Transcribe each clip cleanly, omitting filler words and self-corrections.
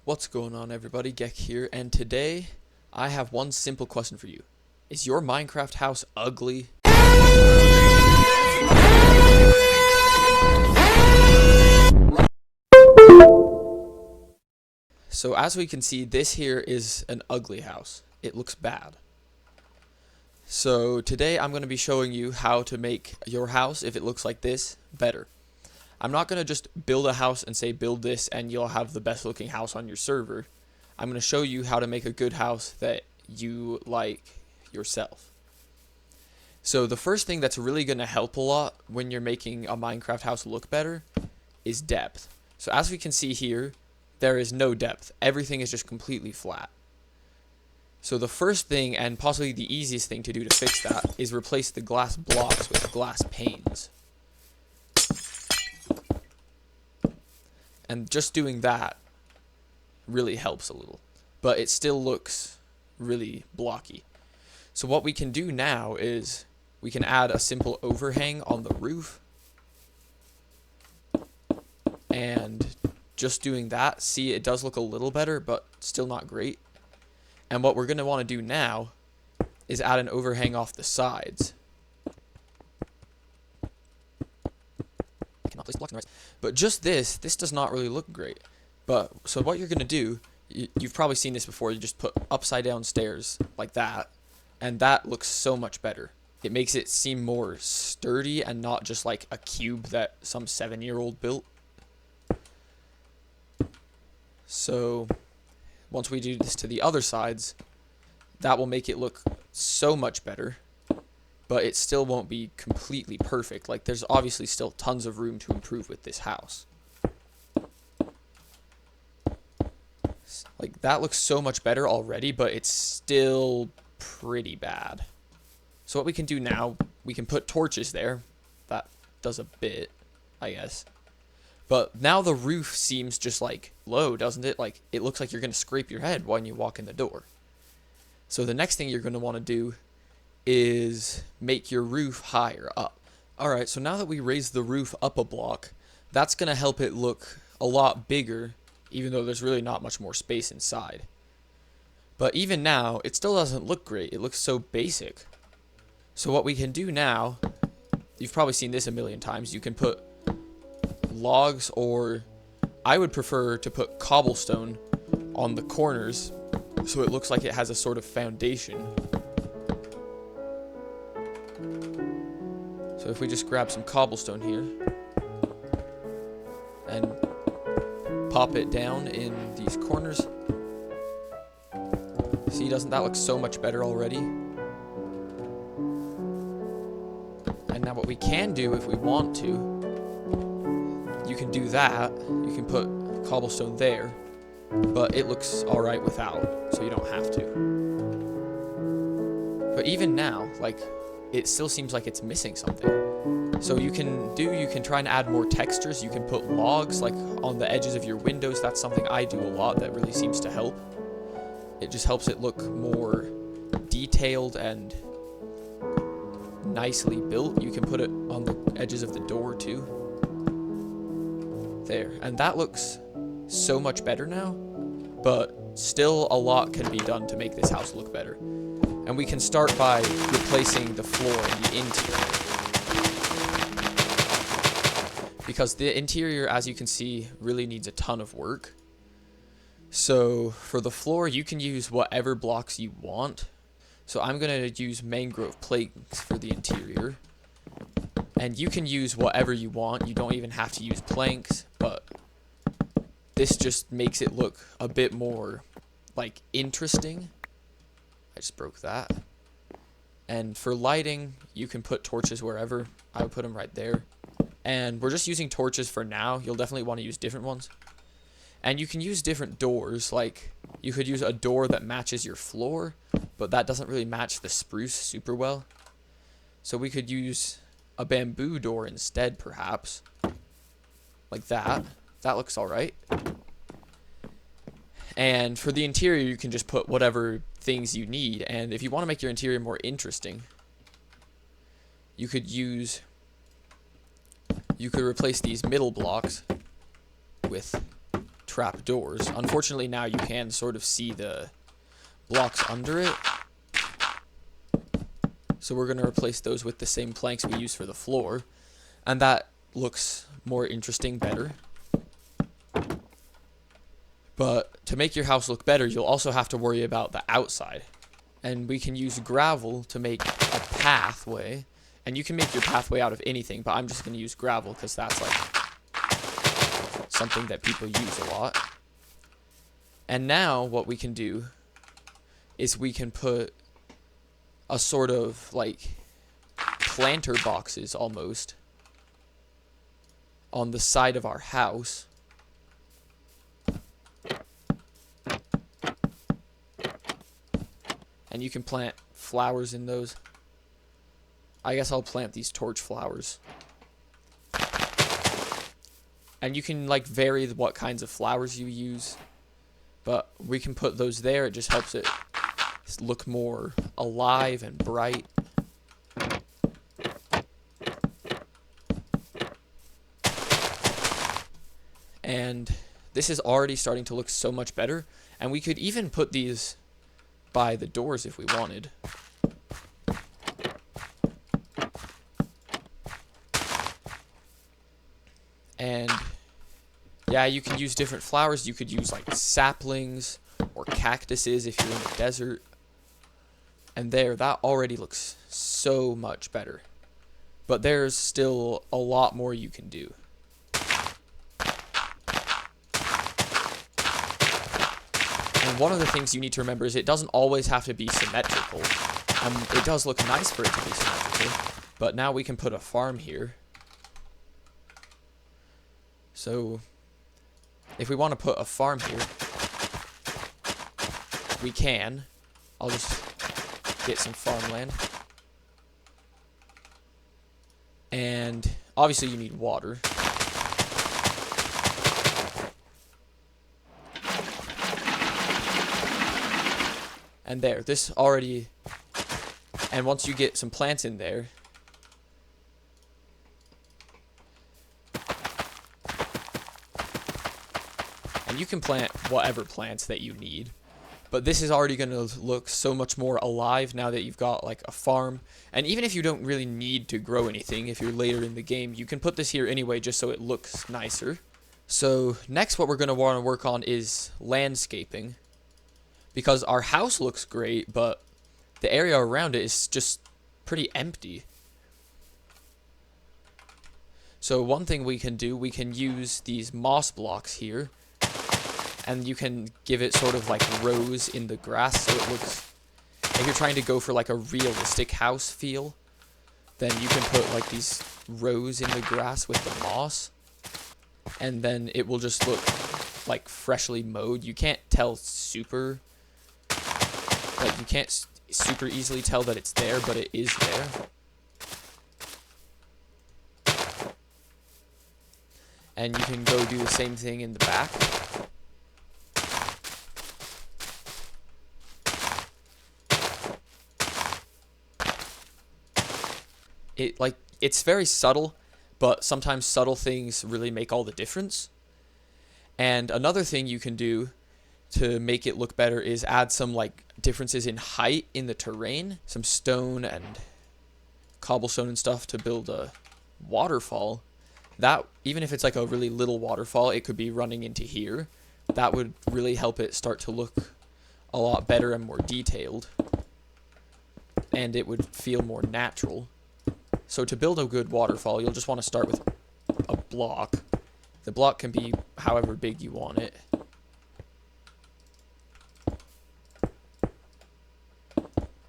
What's going on, everybody? Gek here, and today I have one simple question for you. Is your Minecraft house ugly? So as we can see, this here is an ugly house. It looks bad. So today I'm going to be showing you how to make your house, if it looks like this, better. I'm not going to just build a house and say build this and you'll have the best looking house on your server. I'm going to show you how to make a good house that you like yourself. So the first thing that's really going to help a lot when you're making a Minecraft house look better is depth. So as we can see here, there is no depth. Everything is just completely flat. So the first thing, and possibly the easiest thing to do to fix that, is replace the glass blocks with glass panes. And just doing that really helps a little, but it still looks really blocky. So what we can do now is we can add a simple overhang on the roof, and just doing that, see, it does look a little better, but still not great. And what we're going to want to do now is add an overhang off the sides. But just this does not really look great. But so what you're going to do, you've probably seen this before, you just put upside down stairs like that, and that looks so much better. It makes it seem more sturdy and not just like a cube that some 7-year-old built. So once we do this to the other sides, that will make it look so much better. But it still won't be completely perfect. Like, there's obviously still tons of room to improve with this house. Like, that looks so much better already, but it's still pretty bad. So what we can do now, we can put torches there. That does a bit, I guess. But now the roof seems just like low, doesn't it? Like, it looks like you're going to scrape your head when you walk in the door. So the next thing you're going to want to do is make your roof higher up. Alright, so now that we raised the roof up a block, that's going to help it look a lot bigger, even though there's really not much more space inside. But even now, it still doesn't look great. It looks so basic. So what we can do now, you've probably seen this a million times, you can put logs, or I would prefer to put cobblestone on the corners so it looks like it has a sort of foundation. So if we just grab some cobblestone here and pop it down in these corners, see, doesn't that look so much better already? And now what we can do, if we want to, you can do that. You can put cobblestone there, but it looks alright without, so you don't have to. But even now, like, it still seems like it's missing something. So you can try and add more textures. You can put logs like on the edges of your windows. That's something I do a lot that really seems to help. It just helps it look more detailed and nicely built. You can put it on the edges of the door too. There, and that looks so much better now, but still a lot can be done to make this house look better. And we can start by replacing the floor and the interior, because the interior, as you can see, really needs a ton of work. So for the floor, you can use whatever blocks you want. So I'm going to use mangrove planks for the interior. And you can use whatever you want. You don't even have to use planks, but this just makes it look a bit more, like, interesting. I just broke that. And for lighting, you can put torches wherever. I would put them right there. And we're just using torches for now. You'll definitely want to use different ones. And you can use different doors. Like, you could use a door that matches your floor, but that doesn't really match the spruce super well. So we could use a bamboo door instead, perhaps. Like that. That looks alright. And for the interior, you can just put whatever things you need. And if you want to make your interior more interesting, you could replace these middle blocks with trap doors. Unfortunately, now you can sort of see the blocks under it. So we're going to replace those with the same planks we use for the floor. And that looks more interesting, better. But to make your house look better, you'll also have to worry about the outside. And we can use gravel to make a pathway. And you can make your pathway out of anything, but I'm just going to use gravel because that's like something that people use a lot. And now what we can do is we can put a sort of like planter boxes almost on the side of our house. And you can plant flowers in those. I guess I'll plant these torch flowers. And you can like vary what kinds of flowers you use. But we can put those there. It just helps it look more alive and bright. And this is already starting to look so much better. And we could even put these by the doors if we wanted. And yeah, you can use different flowers. You could use like saplings or cactuses if you're in the desert. And there, that already looks so much better. But there's still a lot more you can do. And one of the things you need to remember is it doesn't always have to be symmetrical. It does look nice for it to be symmetrical. But now we can put a farm here. So if we want to put a farm here, we can. I'll just get some farmland. And obviously you need water. And there, this already, and once you get some plants in there, and you can plant whatever plants that you need, but this is already going to look so much more alive now that you've got like a farm. And even if you don't really need to grow anything, if you're later in the game, you can put this here anyway just so it looks nicer. So next what we're going to want to work on is landscaping. Because our house looks great, but the area around it is just pretty empty. So one thing we can do, we can use these moss blocks here. And you can give it sort of like rows in the grass so it looks... If you're trying to go for like a realistic house feel, then you can put like these rows in the grass with the moss. And then it will just look like freshly mowed. You can't tell super... Like, you can't super easily tell that it's there, but it is there. And you can go do the same thing in the back. It's very subtle, but sometimes subtle things really make all the difference. And another thing you can do to make it look better is add some like differences in height in the terrain, some stone and cobblestone and stuff to build a waterfall. That, even if it's like a really little waterfall, it could be running into here. That would really help it start to look a lot better and more detailed, and it would feel more natural. So to build a good waterfall, you'll just want to start with a block. The block can be however big you want it.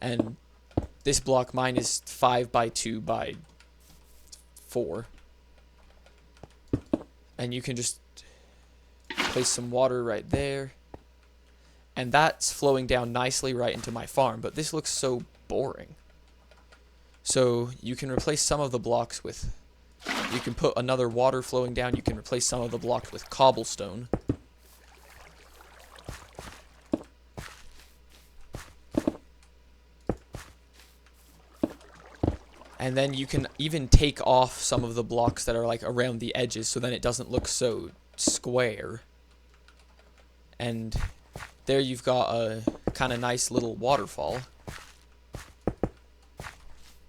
And this block, mine is 5 by 2 by 4. And you can just place some water right there. And that's flowing down nicely right into my farm. But this looks so boring. So you can replace some of the blocks with... You can put another water flowing down. You can replace some of the blocks with cobblestone. And then you can even take off some of the blocks that are like around the edges so then it doesn't look so square. And there you've got a kind of nice little waterfall.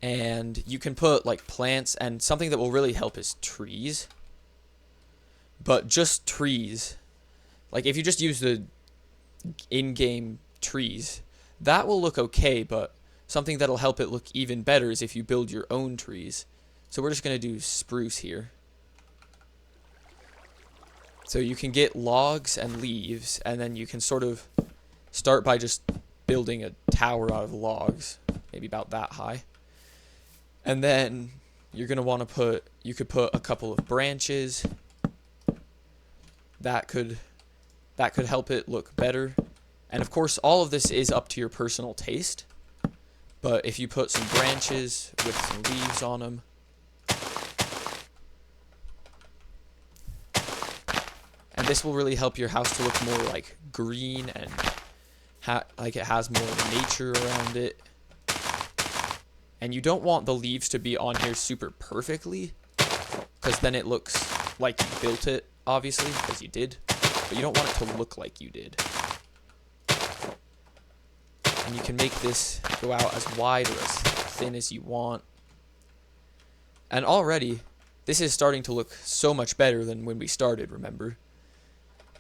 And you can put like plants, and something that will really help is trees. But just trees. Like if you just use the in-game trees, that will look okay, but something that'll help it look even better is if you build your own trees. So we're just going to do spruce here. So you can get logs and leaves, and then you can sort of start by just building a tower out of logs, maybe about that high. And then you're going to want to you could put a couple of branches. That could help it look better. And of course, all of this is up to your personal taste. But if you put some branches with some leaves on them, and this will really help your house to look more like green and like it has more nature around it. And you don't want the leaves to be on here super perfectly, because then it looks like you built it, obviously, because you did. But you don't want it to look like you did. And you can make this go out as wide or as thin as you want. And already, this is starting to look so much better than when we started, remember?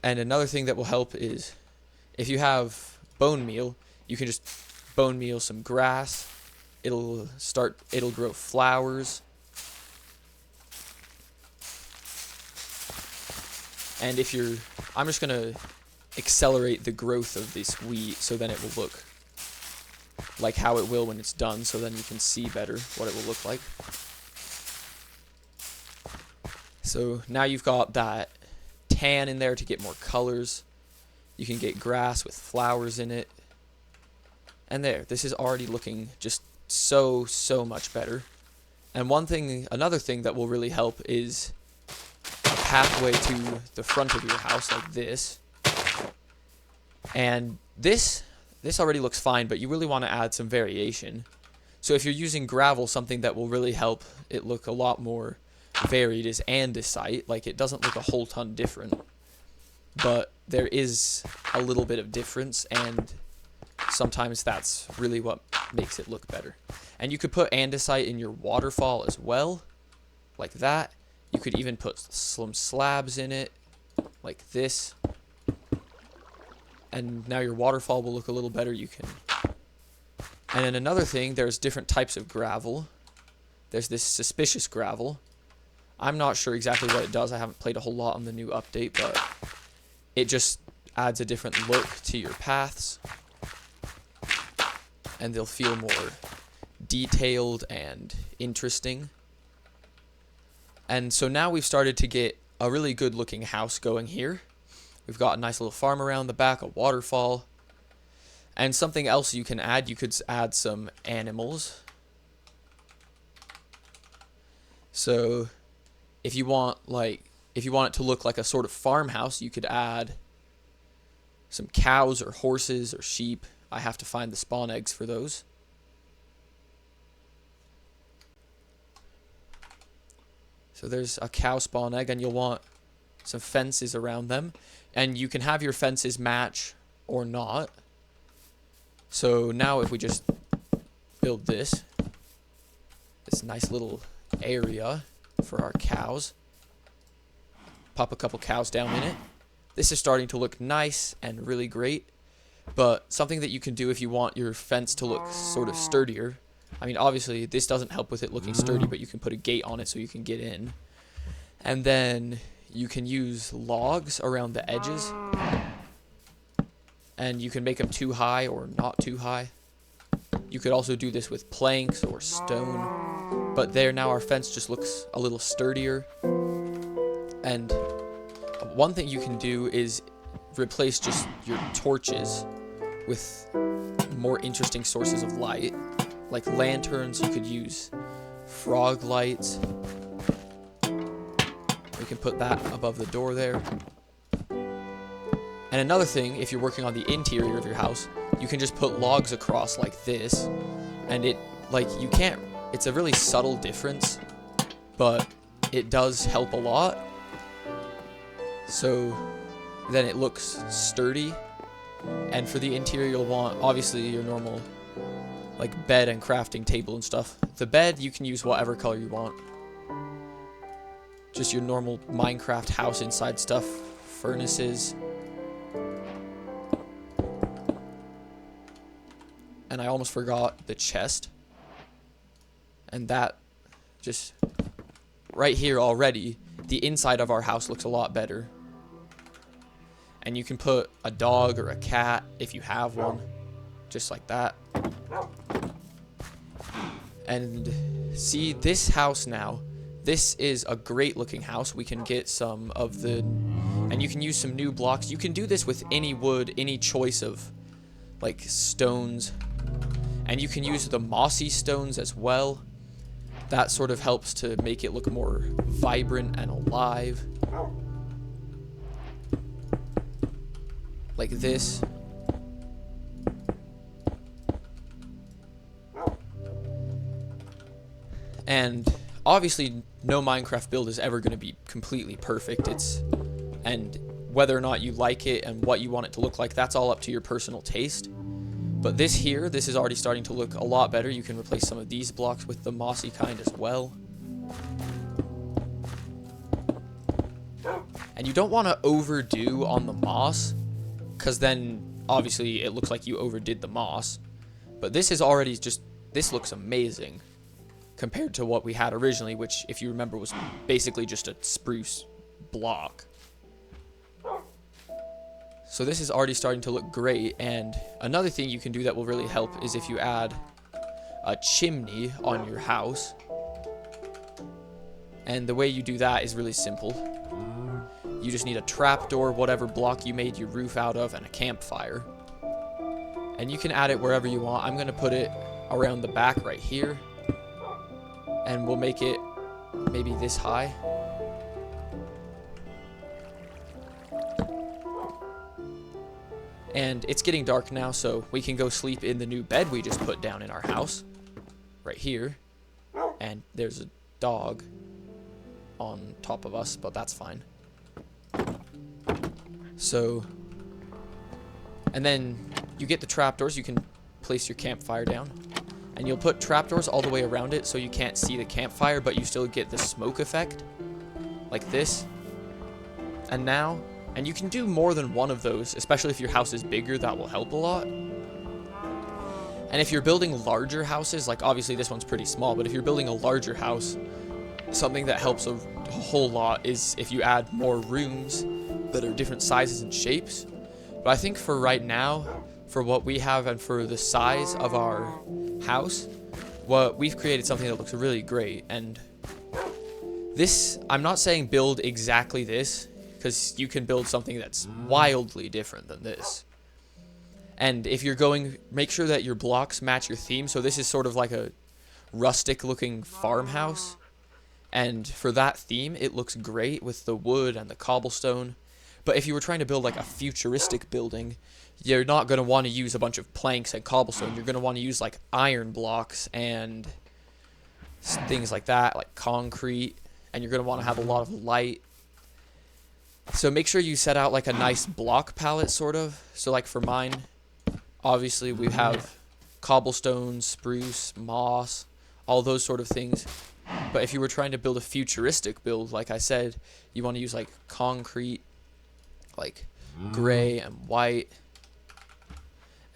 And another thing that will help is, if you have bone meal, you can just bone meal some grass. It'll grow flowers. And I'm just gonna accelerate the growth of this wheat so then it will look like how it will when it's done, so then you can see better what it will look like. So now you've got that tan in there to get more colors. You can get grass with flowers in it. And there, this is already looking just so much better. And another thing that will really help is a pathway to the front of your house like this. And this already looks fine, but you really want to add some variation. So if you're using gravel, something that will really help it look a lot more varied is andesite. Like, it doesn't look a whole ton different, but there is a little bit of difference, and sometimes that's really what makes it look better. And you could put andesite in your waterfall as well, like that. You could even put some slabs in it, like this. And now your waterfall will look a little better. And then another thing, there's different types of gravel. There's this suspicious gravel. I'm not sure exactly what it does. I haven't played a whole lot on the new update, but it just adds a different look to your paths. And they'll feel more detailed and interesting. And so now we've started to get a really good looking house going here. We've got a nice little farm around the back, a waterfall. And something else you can add, you could add some animals. So if you want it to look like a sort of farmhouse, you could add some cows or horses or sheep. I have to find the spawn eggs for those. So there's a cow spawn egg, and you'll want some fences around them. And you can have your fences match or not. So now if we just build this nice little area for our cows, pop a couple cows down in it. This is starting to look nice and really great. But something that you can do if you want your fence to look sort of sturdier, I mean, obviously this doesn't help with it looking sturdy, but you can put a gate on it so you can get in. And then you can use logs around the edges, and you can make them too high or not too high. You could also do this with planks or stone, but there, now our fence just looks a little sturdier. And one thing you can do is replace just your torches with more interesting sources of light, like lanterns. You could use frog lights. We can put that above the door there. And another thing, if you're working on the interior of your house, you can just put logs across like this, and it's a really subtle difference, but it does help a lot. So then it looks sturdy. And for the interior, you'll want, obviously, your normal, like, bed and crafting table and stuff. The bed, you can use whatever color you want. Just your normal Minecraft house inside stuff. Furnaces. And I almost forgot the chest. And that, just, right here already, the inside of our house looks a lot better. And you can put a dog or a cat, if you have one, just like that. And see, this house now, this is a great looking house. We can get some of the, and you can use some new blocks. You can do this with any wood, any choice of, like, stones. And you can use the mossy stones as well. That sort of helps to make it look more vibrant and alive. Like this. And obviously no Minecraft build is ever going to be completely perfect. And whether or not you like it and what you want it to look like, that's all up to your personal taste. But this here, this is already starting to look a lot better. You can replace some of these blocks with the mossy kind as well. And you don't want to overdo on the moss, because then obviously it looks like you overdid the moss. But this is already just, this looks amazing compared to what we had originally, which, if you remember, was basically just a spruce block. So this is already starting to look great. And another thing you can do that will really help is if you add a chimney on your house. And the way you do that is really simple. You just need a trapdoor, whatever block you made your roof out of, and a campfire. And you can add it wherever you want. I'm going to put it around the back right here. And we'll make it maybe this high. And it's getting dark now, so we can go sleep in the new bed we just put down in our house. Right here. And there's a dog on top of us, but that's fine. So, and then you get the trapdoors. You can place your campfire down. And you'll put trapdoors all the way around it so you can't see the campfire, but you still get the smoke effect. Like this. And now, and you can do more than one of those, especially if your house is bigger, that will help a lot. And if you're building larger houses, like obviously this one's pretty small, but if you're building a larger house, something that helps a whole lot is if you add more rooms that are different sizes and shapes. But I think for right now, for what we have and for the size of our house, what we've created something that looks really great. And this, I'm not saying build exactly this, because you can build something that's wildly different than this. And if you're going, make sure that your blocks match your theme. So this is sort of like a rustic looking farmhouse. And for that theme, it looks great with the wood and the cobblestone. But if you were trying to build like a futuristic building, you're not going to want to use a bunch of planks and cobblestone. You're going to want to use like iron blocks and things like that, like concrete. And you're going to want to have a lot of light. So make sure you set out like a nice block palette sort of. So like for mine, obviously we have cobblestone, spruce, moss, all those sort of things. But if you were trying to build a futuristic build, like I said, you want to use like concrete, like gray and white,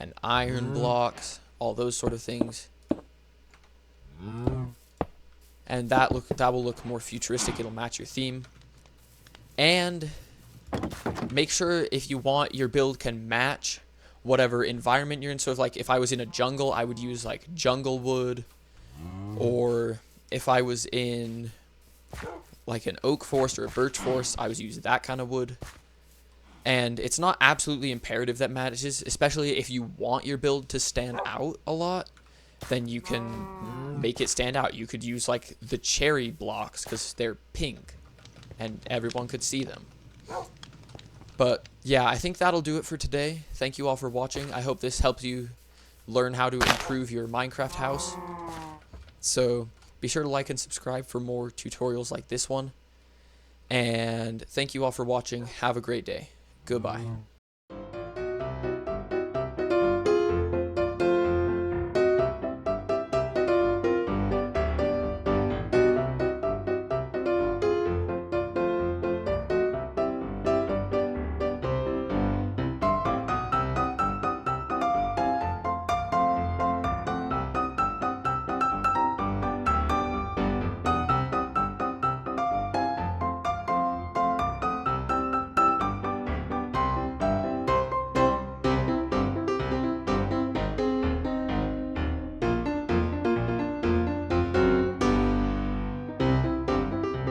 and iron blocks, all those sort of things. And that will look more futuristic. It'll match your theme. And make sure if you want your build can match whatever environment you're in. So if I was in a jungle, I would use like jungle wood. Or if I was in like an oak forest or a birch forest, I would use that kind of wood. And it's not absolutely imperative that matches, especially if you want your build to stand out a lot, then you can make it stand out. You could use like the cherry blocks because they're pink and everyone could see them. But yeah, I think that'll do it for today. Thank you all for watching. I hope this helps you learn how to improve your Minecraft house. So be sure to like and subscribe for more tutorials like this one. And thank you all for watching. Have a great day. Goodbye.